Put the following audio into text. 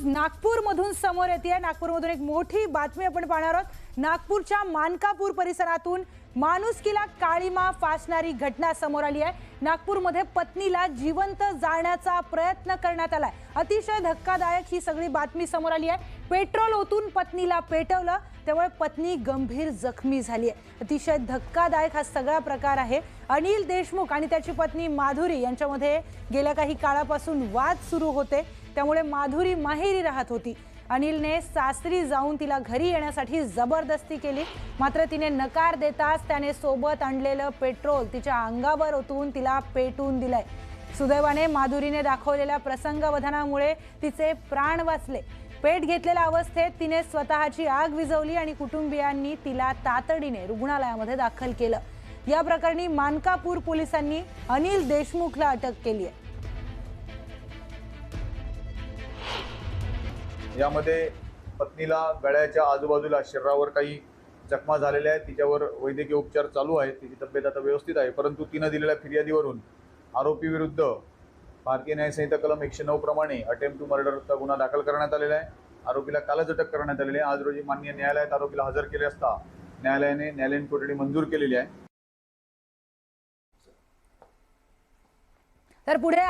News नागपूरमधून समोर येते। नागपूरमधून एक मोठी बातमी आपण पाहणार आहोत। नागपूरच्या मानकापूर परिसरातून माणुसकीला काळीमा फासणारी घटना समोर आली आहे। नागपूरमध्ये पत्नीला जिवंत जाळण्याचा प्रयत्न करण्यात आलाय। अतिशय धक्कादायक ही सगळी बातमी समोर आली आहे। पेट्रोल ओतून पत्नीला पेटवलं, त्यामुळे पत्नी गंभीर जखमी झाली आहे। अतिशय धक्कादायक हा सगळा प्रकार आहे। अनिल देशमुख आणि त्याची पत्नी माधुरी यांच्यामध्ये गेल्या काही काळापासून वाद सुरू होते, त्यामुळे माधुरी माहेरी राहत होती। अनिलने सासरी जाऊन तिला घरी येण्यासाठी जबरदस्ती केली, मात्र तिने नकार देताच त्याने सोबत आणलेलं पेट्रोल तिच्या अंगावर ओतून तिला पेटून दिलंय। सुदैवाने माधुरीने दाखवलेल्या प्रसंगावधानामुळे तिचे प्राण वाचले। पेट घेतलेल्या अवस्थेत तिने स्वतःची आग विझवली आणि कुटुंबियांनी तिला तातडीने रुग्णालयामध्ये दाखल केलं। या प्रकरणी मानकापूर पोलिसांनी अनिल देशमुखला अटक केली आहे। यामध्ये पत्नीला गळ्याच्या आजूबाजूला शरीरावर काही जखमा झालेल्या आहेत। तिच्यावर वैद्यकीय उपचार चालू आहेत। तिची तब्येत आता व्यवस्थित आहे, परंतु तिने दिलेल्या फिर्यादीवरून आरोपी विरुद्ध भारतीय न्याय संहिता कलम 109 प्रमाणे अटेम्प्ट टू मर्डरचा गुन्हा दाखल करण्यात आलेला आहे। आरोपीला कालच अटक करण्यात आलेली आहे। आज रोजी माननीय न्यायालयात आरोपीला हजर केले असता न्यायालयाने न्यायालयीन कोठडी मंजूर केलेली आहे। तर पुढे